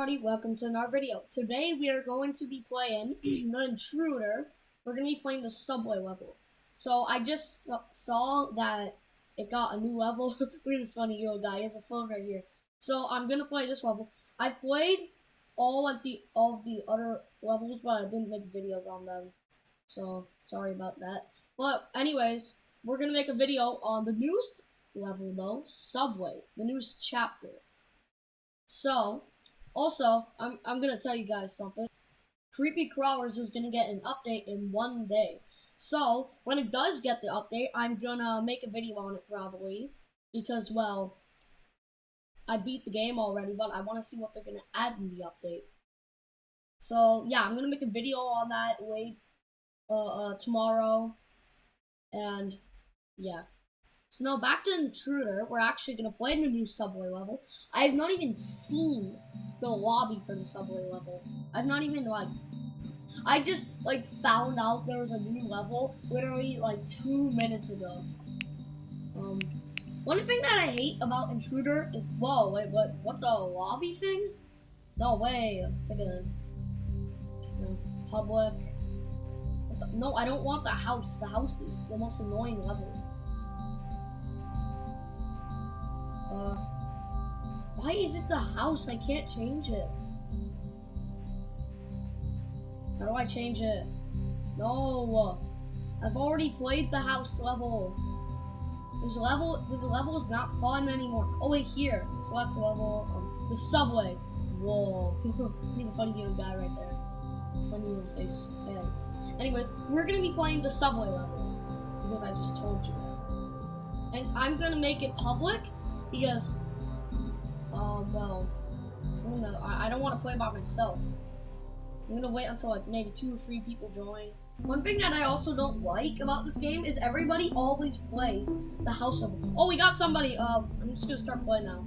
everybody, welcome to another video. Today we are going to be playing the Intruder. We're going to be playing the Subway level. So I just saw that it got a new level. Look at this funny little guy, he has a phone right here. So I'm going to play this level. I played all of the other levels, but I didn't make videos on them. So sorry about that. But anyways, we're going to make a video on the newest level though, Subway, the newest chapter. So, also, I'm gonna tell you guys something. Creepy Crawlers is gonna get an update in 1 day. So, when it does get the update, I'm gonna make a video on it probably. Because, well, I beat the game already, but I want to see what they're gonna add in the update. So, yeah, I'm gonna make a video on that tomorrow. And, yeah. So now back to Intruder, we're actually going to play in the new Subway level. I have not even seen the lobby for the Subway level. I've not even, I just, found out there was a new level literally, 2 minutes ago. One thing that I hate about Intruder is, whoa, wait, what the lobby thing? No way, it's like a, public. No, I don't want the house. The house is the most annoying level. Why is it the house? I can't change it. How do I change it? No, I've already played the house level. This level is not fun anymore. Oh wait, here, select level, the Subway. Whoa, look at the funny little guy right there. Funny little face. Okay. Anyways, we're gonna be playing the Subway level because I just told you that, and I'm gonna make it public because. Well, I don't want to play by myself. I'm gonna wait until maybe 2 or 3 people join. One thing that I also don't like about this game is everybody always plays the house level. Oh, we got somebody. I'm just gonna start playing now.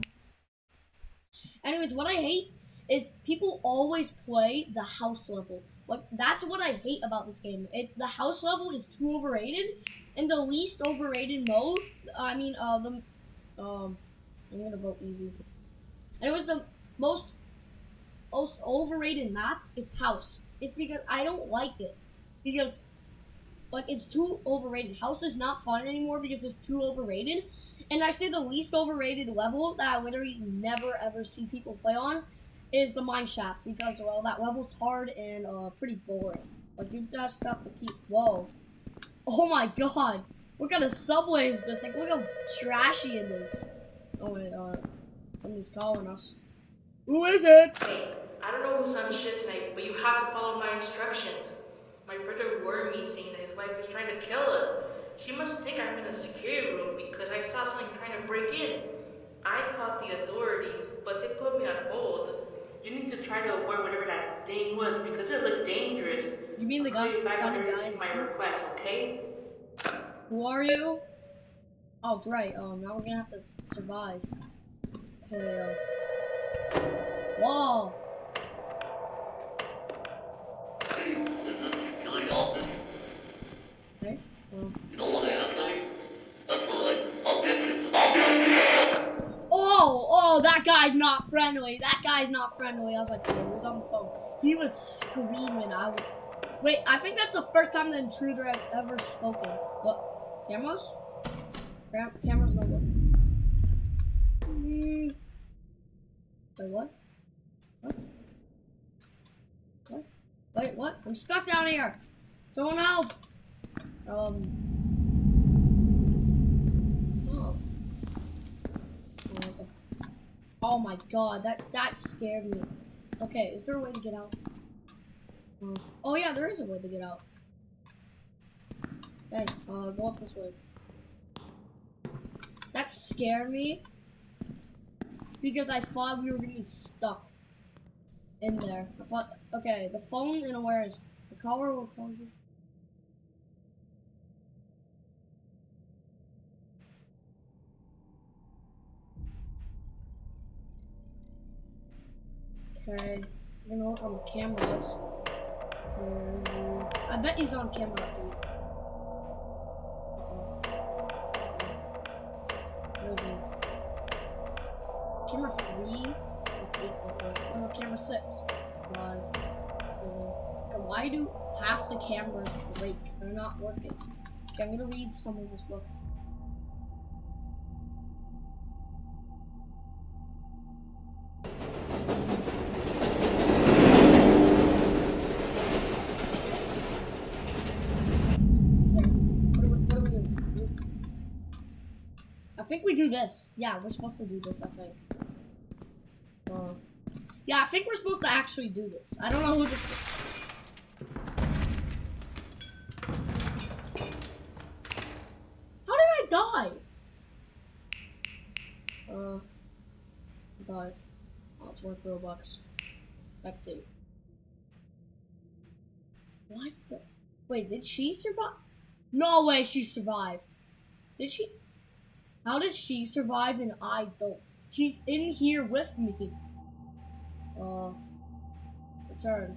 Anyways, what I hate is people always play the house level. That's what I hate about this game. The house level is too overrated. In the least overrated mode, I'm gonna vote easy. And it was the most overrated map is house. It's because I don't like it. Because it's too overrated. House is not fun anymore because it's too overrated. And I say the least overrated level that I literally never ever see people play on is the mine shaft because well that level's hard and pretty boring. You just have to keep whoa. Oh my god. What kind of Subway is this? Look how trashy it is. Oh wait, somebody's calling us. Who is it? Hey, I don't know who's on shit tonight, but you have to follow my instructions. My brother warned me saying that his wife is trying to kill us. She must think I'm in a security room because I saw something trying to break in. I called the authorities, but they put me on hold. You need to try to avoid whatever that thing was because it looked dangerous. You mean the funny guy in the my request, okay? Who are you? Oh great, now we're gonna have to survive. Okay, whoa! Okay, Oh, that guy's not friendly. That guy's not friendly. I was like, oh, he was on the phone. He was screaming. Wait, I think that's the first time the Intruder has ever spoken. What? Cameras? Cameras no good. Wait, what? What? What? Wait, what? I'm stuck down here. Someone help! Oh my god, that scared me. Okay, is there a way to get out? Oh yeah, there is a way to get out. Hey, go up this way. That scared me because I thought we were gonna be stuck in there. I thought, okay, the phone and awareness. The caller will call you. Okay, I'm gonna look on the cameras. Where is he? I bet he's on camera 8. Where is he? Camera 3? 8 don't work. Oh, camera 6. 5. 7. Okay, why do half the cameras break? They're not working. Okay, I'm gonna read some of this book. What do we do? I think we do this. Yeah, we're supposed to do this, I think. Yeah, I think we're supposed to actually do this. I don't know who this is. How did I die? 5. Oh, it's worth $4. Back to. What the? Wait, did she survive? No way she survived. Did she? How did she survive and I don't? She's in here with me. Return.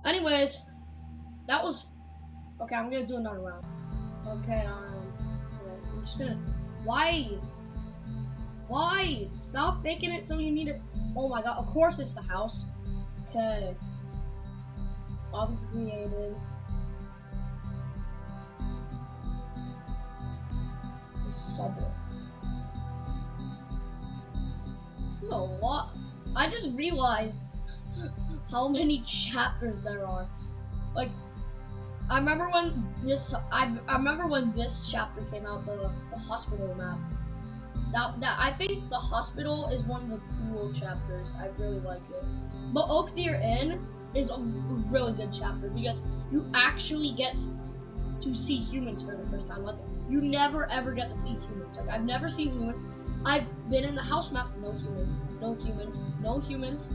Anyways, that was okay. I'm gonna do another round. Okay, I'm just gonna. Why? Stop making it so you need it. Oh my god! Of course it's the house. Okay. Lobby created. The subway. There's a lot. I just realized how many chapters there are. Like, I remember when this. I remember when this chapter came out. The hospital map. That I think the hospital is one of the cool chapters. I really like it. But Oak Deer Inn is a really good chapter because you actually get to see humans for the first time. Like, you never ever get to see humans. Like, I've never seen humans. I've been in the house map. No humans. No humans. No humans.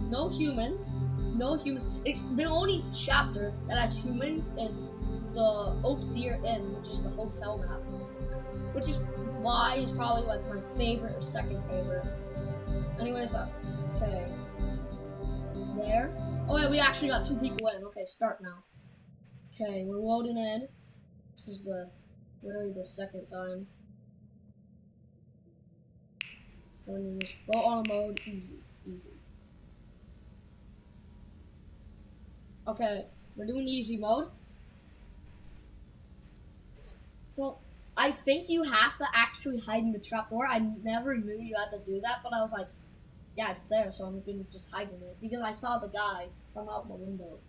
No humans. No humans. It's the only chapter that has humans. It's the Oak Deer Inn, which is the hotel map, which is why it's probably like my favorite or second favorite. Anyways, okay. There. Oh yeah, we actually got 2 people in. Okay, start now. Okay, we're loading in. This is literally the second time. Go on mode, easy. Okay, we're doing easy mode. So, I think you have to actually hide in the trapdoor. I never knew you had to do that, but I was like, yeah, it's there, so I'm gonna just hide in it. Because I saw the guy come out the window.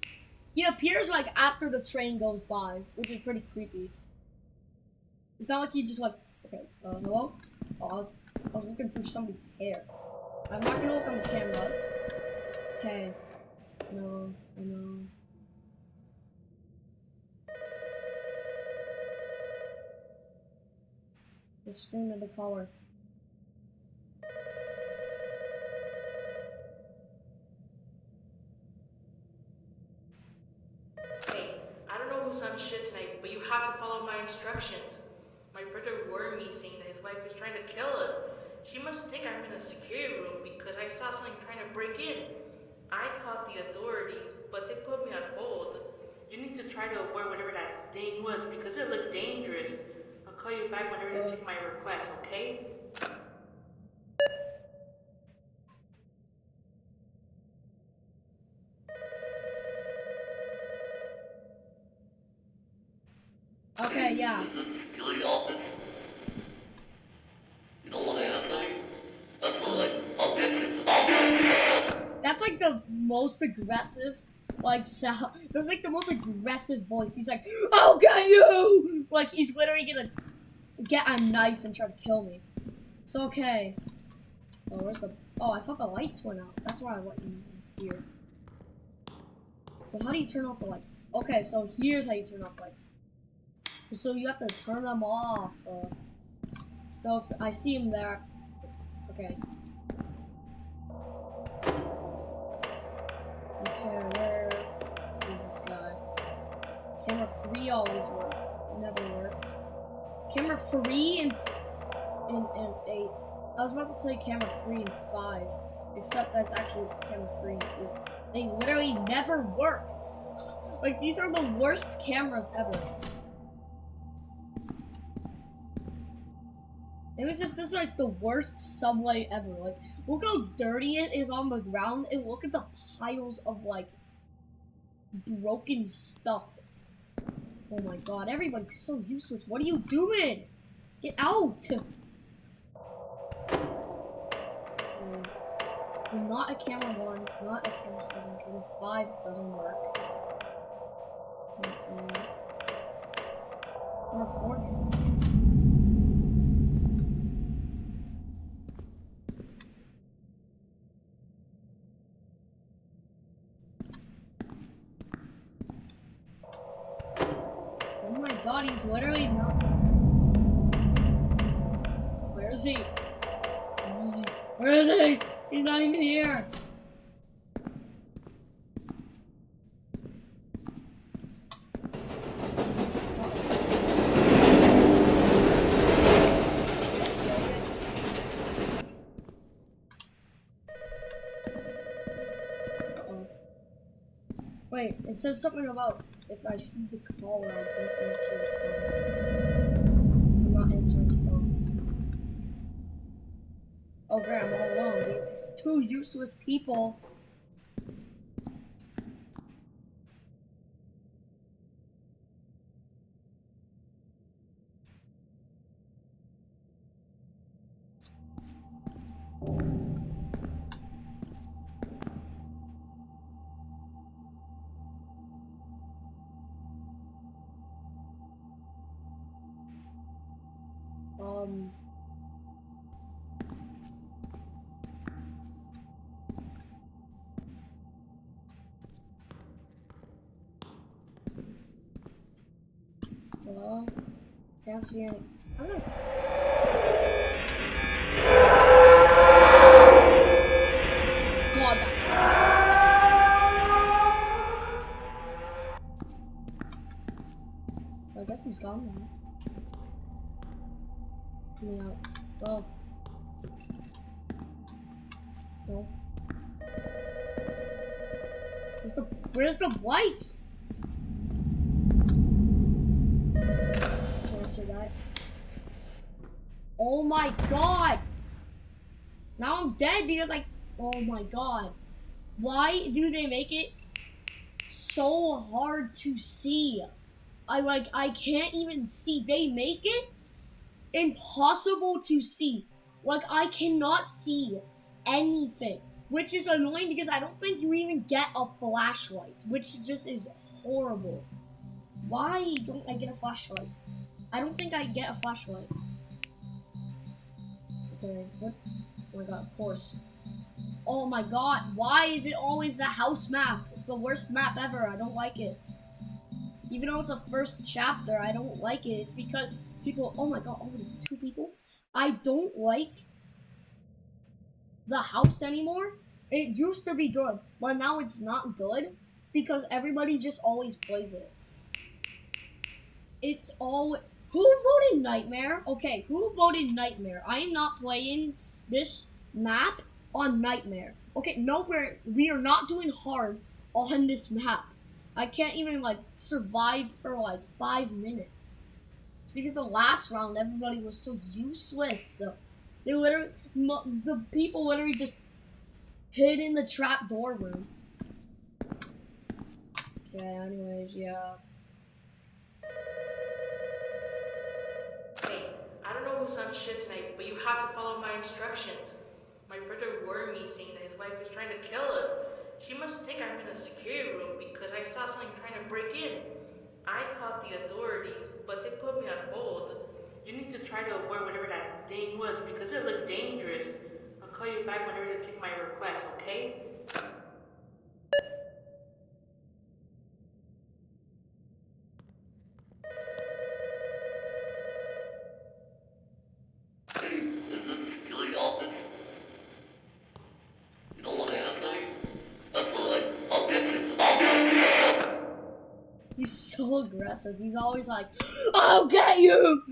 He appears like after the train goes by, which is pretty creepy. It's not like he just like, okay, hello? Oh, I was looking for somebody's hair. I'm not gonna look on the cameras. Okay. No, I know. Just scream at the caller. Hey, I don't know who's on shit tonight, but you have to follow my instructions. My brother warned me saying that his wife is trying to kill us. She must think I'm in a security room because I saw something trying to break in. I called the authorities, but they put me on hold. You need to try to avoid whatever that thing was because it looked dangerous. I'll call you back whenever you take my request, okay? Okay, yeah. That's like the most aggressive, like, sound. That's like the most aggressive voice. He's like, "I'll get you!" Like, he's literally gonna get a knife and try to kill me. So, okay. Oh, where's the... Oh, I thought the lights went out. That's why I went in here. So, how do you turn off the lights? Okay, so here's how you turn off lights. So, you have to turn them off. So, if I see him there... Okay. Okay, where is this guy? Camera 3 always works. Never works. Camera 3 and 8. I was about to say camera 3 and 5. Except that's actually camera 3 and 8. They literally never work. Like, these are the worst cameras ever. It was just like the worst subway ever. Like, look how dirty it is on the ground, and look at the piles of like broken stuff. Oh my god, everybody's so useless. What are you doing? Get out! Not a camera 1, not a camera 7, camera 5 doesn't work. Camera 4. Oh my god, he's literally not. Where is he? Where is he? Where is he? He's not even here. Wait, it says something about if I see the caller, I don't answer the phone. I'm not answering the phone. Oh, great, I'm all alone. These two useless people. Hello? Can't see any. I don't know. God, that's so I guess he's gone now. Let me out. Go. No. Where's the lights? Let's answer that. Oh my god! Now I'm dead because like, oh my god. Why do they make it so hard to see? I can't even see. They make it impossible to see. Like, I cannot see anything, which is annoying because I don't think you even get a flashlight, which just is horrible. Why don't I get a flashlight? I don't think I get a flashlight. Okay, what? Oh my god, of course. Oh my god, why is it always a house map? It's the worst map ever. I don't like it. Even though it's a first chapter, I don't like it. It's because people, oh my god, already 2 people? I don't like the house anymore. It used to be good, but now it's not good because everybody just always plays it. It's all. Who voted Nightmare? Okay, who voted Nightmare? I am not playing this map on Nightmare. Okay, no, we are not doing hard on this map. I can't even like survive for like 5 minutes. It's because the last round everybody was so useless. They literally, the people literally just hid in the trap door room. Okay, anyways, yeah. Hey, I don't know who's on shit tonight, but you have to follow my instructions. My brother warned me saying that his wife is trying to kill us. She must think I'm in a security room because I saw something trying to break in. I called the authorities, but they put me on hold. You need to try to avoid whatever that thing was because it looked dangerous. I'll call you back whenever to take my request, okay? He's so aggressive. He's always like, I'll get you!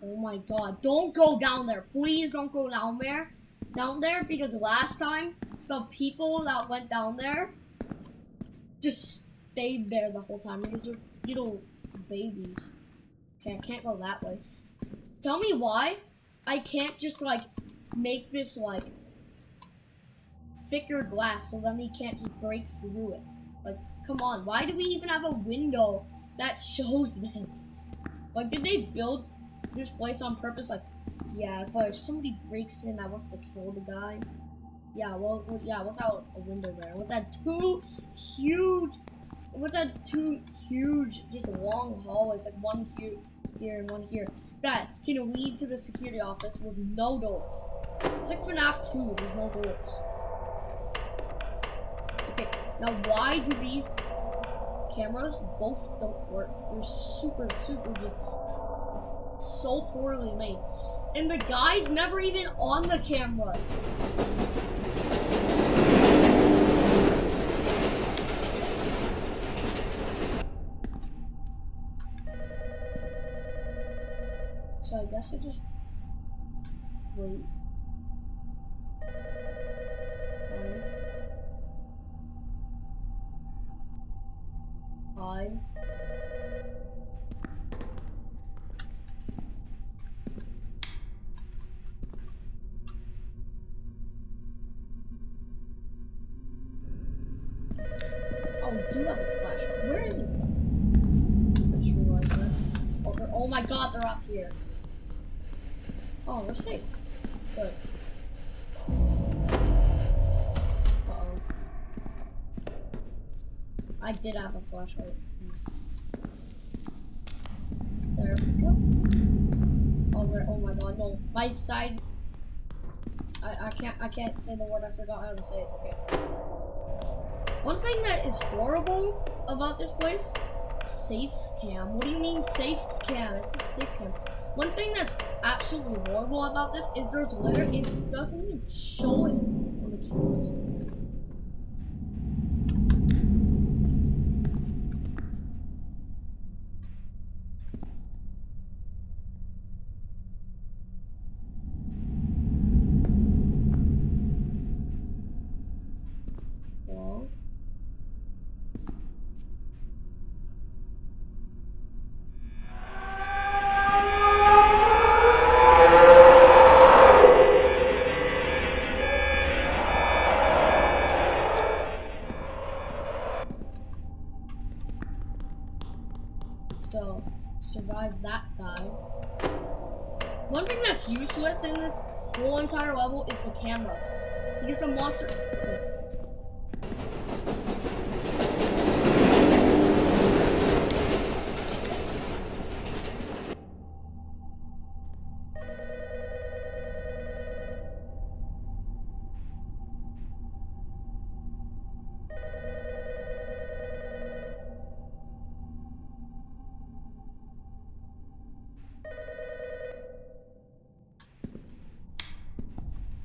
Oh my god. Don't go down there. Please don't go down there. Down there, because last time, the people that went down there just stayed there the whole time. These are little babies. Okay, I can't go that way. Tell me why I can't just, like, make this, like, thicker glass so then he can't just break through it. Like, come on, why do we even have a window that shows this? Like, did they build this place on purpose? Like, yeah, if like, somebody breaks in that wants to kill the guy. Yeah, well yeah, what's out a window there? What's that two huge, just long hallways, like one here and one here, that can lead to the security office with no doors. It's like FNAF 2, there's no doors. Okay, now why do these cameras both don't work? They're super just so poorly made. And the guy's never even on the cameras. So I guess I just wait. Hide. Oh, we do have a flashlight. Where is it? I just realized that. Oh my god, they're up here. Oh, we're safe. Good. Uh-oh. I did have a flashlight. There we go. Oh my god, no. My side. I can't say the word. I forgot how to say it. Okay. One thing that is horrible about this place, safe cam. What do you mean safe cam? It's a safe cam. One thing that's absolutely horrible about this is there's literally, it doesn't even show it on the cameras. Well, let's go survive that guy. One thing that's useless in this whole entire level is the cameras. Because the monster... Okay.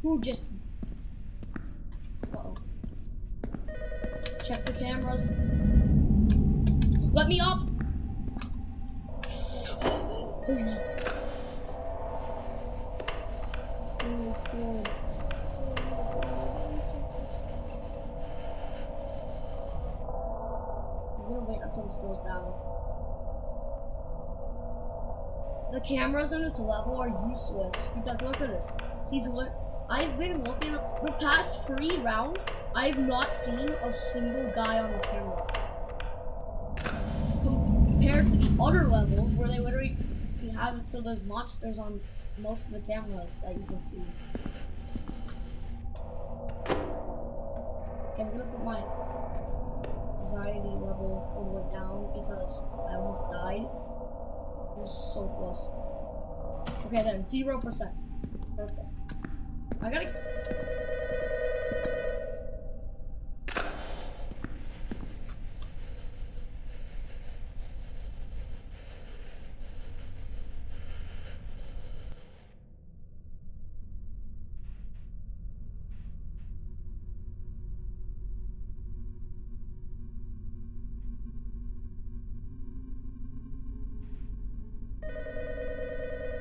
Who just... Uh-oh. Check the cameras. Let me up! Oh, no. Oh, God. I'm gonna wait until this goes down. The cameras in this level are useless because look at this. I've been looking the past 3 rounds. I have not seen a single guy on the camera. Compared to the other levels where they literally have it so there's monsters on most of the cameras that you can see. Okay, I'm gonna put my anxiety level all the way down because I almost died. It was so close. Okay, there, 0%. Perfect. I gotta...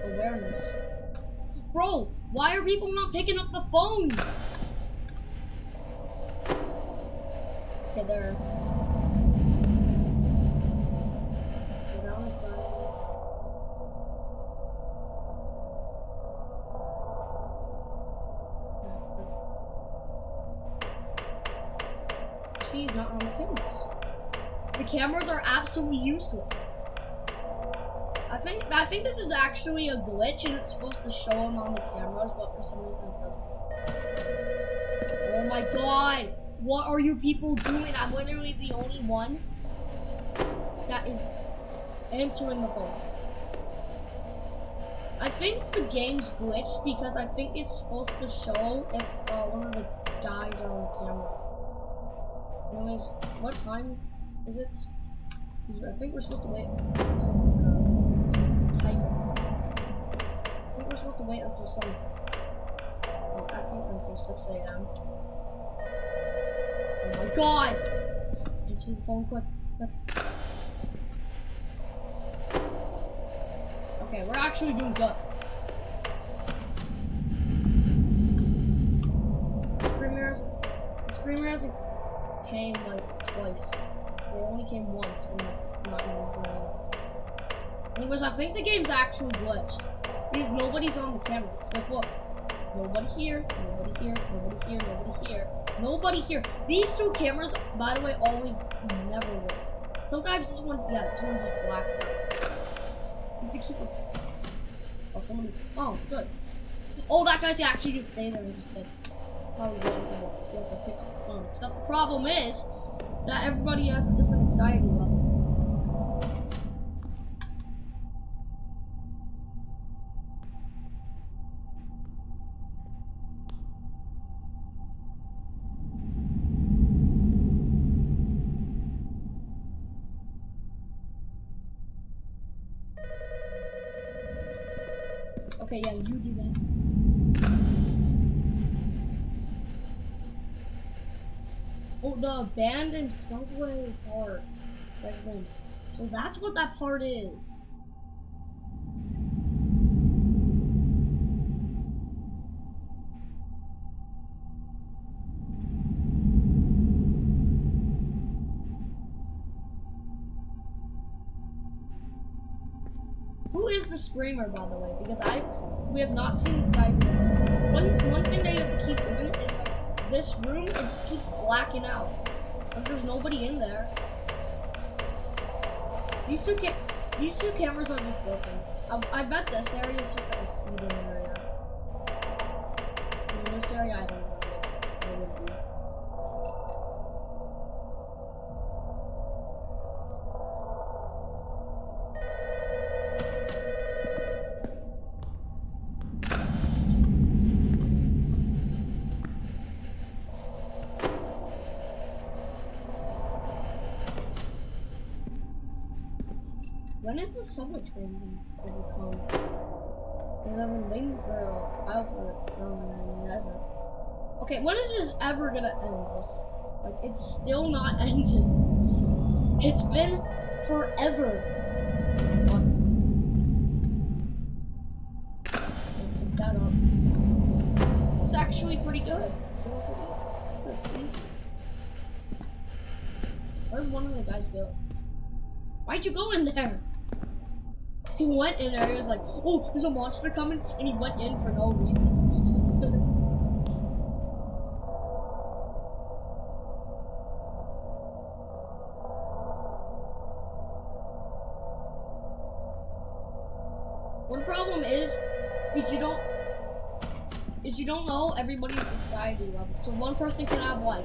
Awareness. Bro, why are people not picking up the phone? Okay, there. Without anxiety. she's not on the cameras. The cameras are absolutely useless. I think this is actually a glitch and it's supposed to show them on the cameras, but for some reason it doesn't. Oh my god! What are you people doing? I'm literally the only one that is answering the phone. I think the game's glitched because I think it's supposed to show if one of the guys are on the camera. Anyways, what time is it? I think we're supposed to wait. I think we're supposed to wait until some. I think until 6 a.m. Oh my god! Answer the phone quick. Okay, we're actually doing good. The screamers came like twice. They only came once and not even playing. Anyways, I think the game's actually glitched. Because nobody's on the cameras. Like, look. Nobody here, nobody here, nobody here, nobody here. Nobody here. These two cameras, by the way, always never work. Sometimes this one just blacks out. You can keep it. Oh, somebody. Oh, good. Oh, that guy's actually just stay there and just like probably wait until he has to pick up the phone. Except the problem is that everybody has a different anxiety level. Okay, yeah, you do that. Oh, the abandoned subway part segment. So that's what that part is. Who is the screamer, by the way? Because we have not seen this guy. One thing they have to keep doing is this room, it just keeps blacking out. Like there's nobody in there. These two cameras are just broken. I bet this area is just like a seating area. In this area, I don't know where it would be. When is the subway train going to come? Because I've been waiting for a while for it to come and it hasn't. Okay, when is this ever gonna end also? Like, it's still not ended. It's been forever. Pick that up. It's actually pretty good. It's easy. Where'd one of the guys go? Why'd you go in there? He went in there, he was like, oh, there's a monster coming, and he went in for no reason. One problem is you don't know everybody's anxiety level. So one person can have like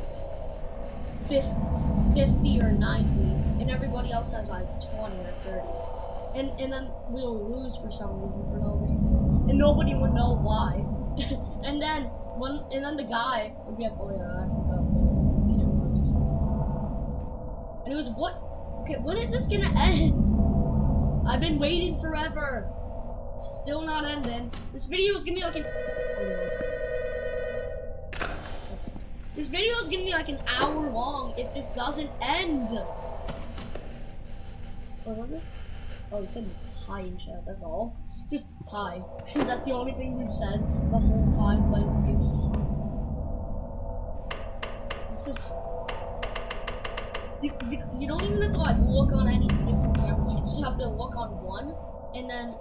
50 or 90, and everybody else has like 20 or 30. And then we'll lose for some reason, for no reason. And nobody would know why. and then the guy would be like, oh yeah, I forgot the cameras or something. And it was okay, when is this gonna end? I've been waiting forever. Still not ending. This video is gonna be like this video is gonna be like an hour long if this doesn't end. What was it? Oh, he said hi in chat, that's all. Just hi. That's the only thing we've said the whole time playing this game, just hi. It's just... You don't even have to like look on any different cameras, you just have to look on one, and then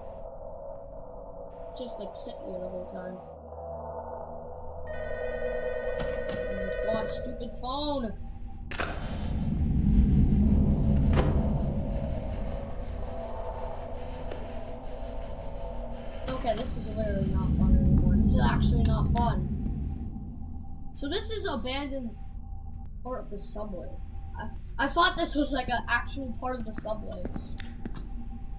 just like sit here the whole time. Oh my god, stupid phone! actually not fun. So this is abandoned part of the subway. I thought this was like an actual part of the subway.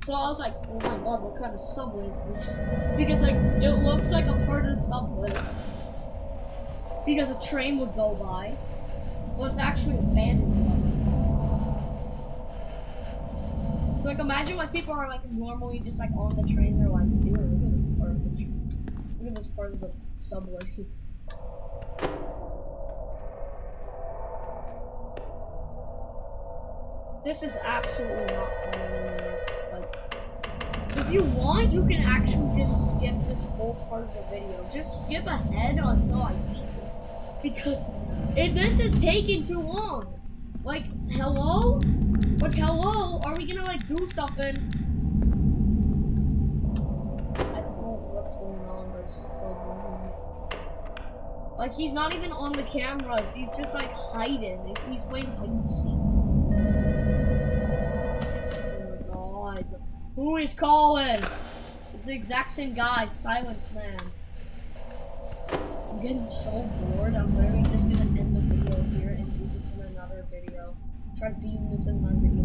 So I was like, oh my god, what kind of subway is this? Because like, it looks like a part of the subway. Because a train would go by. Well, it's actually abandoned though. So like, imagine like people are like normally just like on the train, they're like, dude, look at this part of the look at this part of the subway. This is absolutely not fun anymore. Like, if you want, you can actually just skip this whole part of the video. Just skip ahead until I beat this. Because this is taking too long. Like, hello? Like, hello? Are we gonna, like, do something? I don't know what's going on, but it's just so boring. Like, he's not even on the cameras. He's just, like, hiding. He's playing hide and seek. Oh my god. Who is calling? It's the exact same guy, Silence Man. I'm getting so bored. I'm literally just gonna end the video here and do this in another video. Try beating this in another video.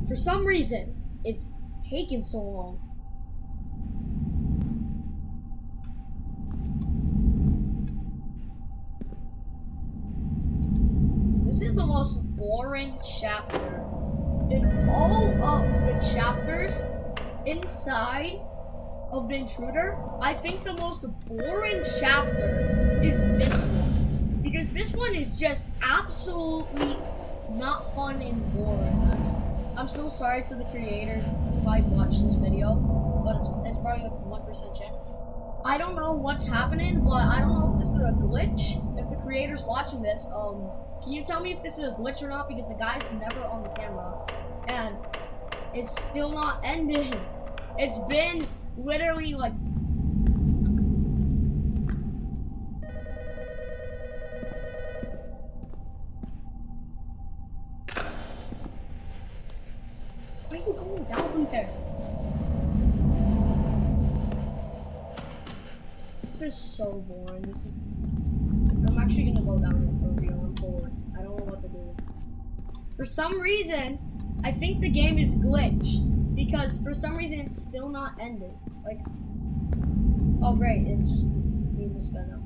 For some reason, it's taking so long. This is the most boring chapter. In all of the chapters inside of the Intruder, I think the most boring chapter is this one. Because this one is just absolutely not fun and boring. I'm so sorry to the creator who might watch this video, but it's probably a 1% chance. I don't know what's happening, but I don't know if this is a glitch. If the creator's watching this, can you tell me if this is a glitch or not? Because the guy's never on the camera, and it's still not ending. It's been literally like why are you going down there? This is so boring. I'm actually gonna go down here for real. I'm bored. I don't know what to do. For some reason, I think the game is glitched. Because for some reason, it's still not ending. Like, oh great, it's just me and this guy now.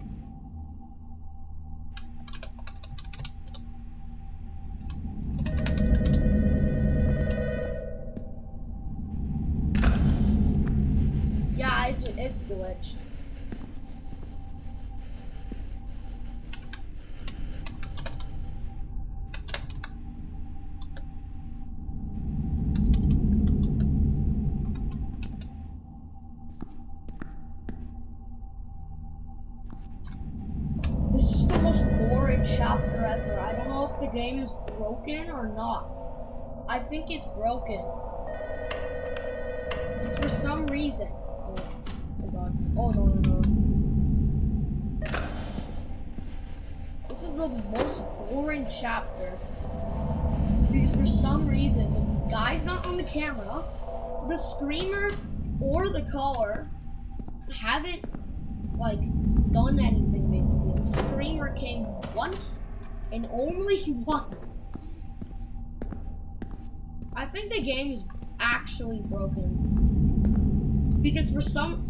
Yeah, it's glitched. This is the most boring chapter ever. I don't know if the game is broken or not. I think it's broken. It's for some reason. Oh god. Oh no. This is the most boring chapter. Because for some reason, the guy's not on the camera, the screamer or the caller haven't, like, done anything basically. The screamer came once and only once. I think the game is actually broken. Because for some,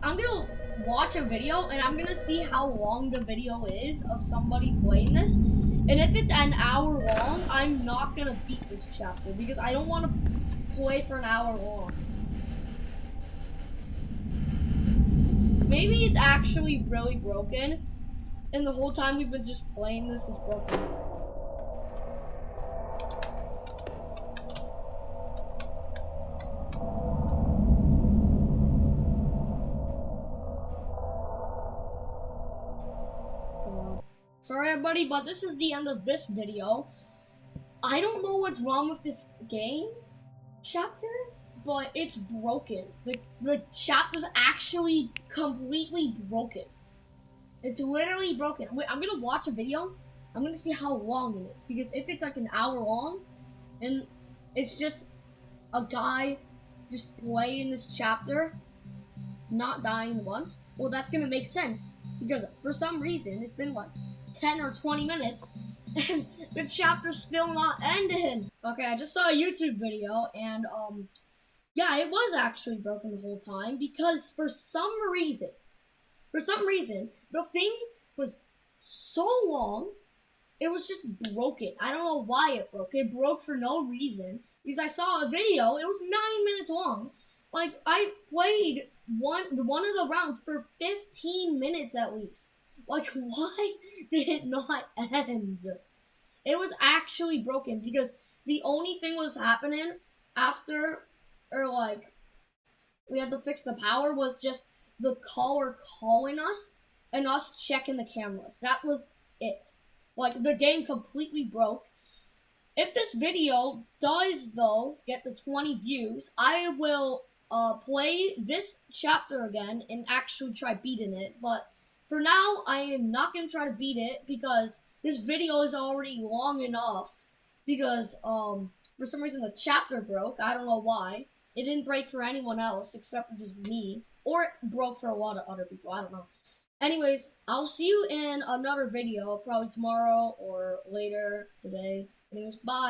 I'm gonna watch a video and I'm gonna see how long the video is of somebody playing this. And if it's an hour long, I'm not gonna beat this chapter because I don't want to play for an hour long. Maybe it's actually really broken, and the whole time we've been just playing this is broken. Sorry everybody, but this is the end of this video. I don't know what's wrong with this game chapter, but it's broken. The chapter's actually completely broken. It's literally broken. Wait, I'm gonna watch a video. I'm gonna see how long it is. Because if it's like an hour long, and it's just a guy just playing this chapter, not dying once, well, that's gonna make sense because for some reason it's been like 10 or 20 minutes and the chapter's still not ended. Okay, I just saw a YouTube video and yeah, it was actually broken the whole time because for some reason, the thing was so long, it was just broken. I don't know why it broke. It broke for no reason because I saw a video. It was 9 minutes long. Like I played one of the rounds for 15 minutes at least. Like why did it not end? It was actually broken because the only thing was happening after, or like we had to fix the power was just the caller calling us and us checking the cameras. That was it. Like the game completely broke. If this video does though get the 20 views, I will play this chapter again and actually try beating it. But for now, I am not gonna try to beat it because this video is already long enough. Because for some reason the chapter broke. I don't know why. It didn't break for anyone else except for just me, or it broke for a lot of other people. I don't know. Anyways, I'll see you in another video, probably tomorrow or later today. Anyways, bye.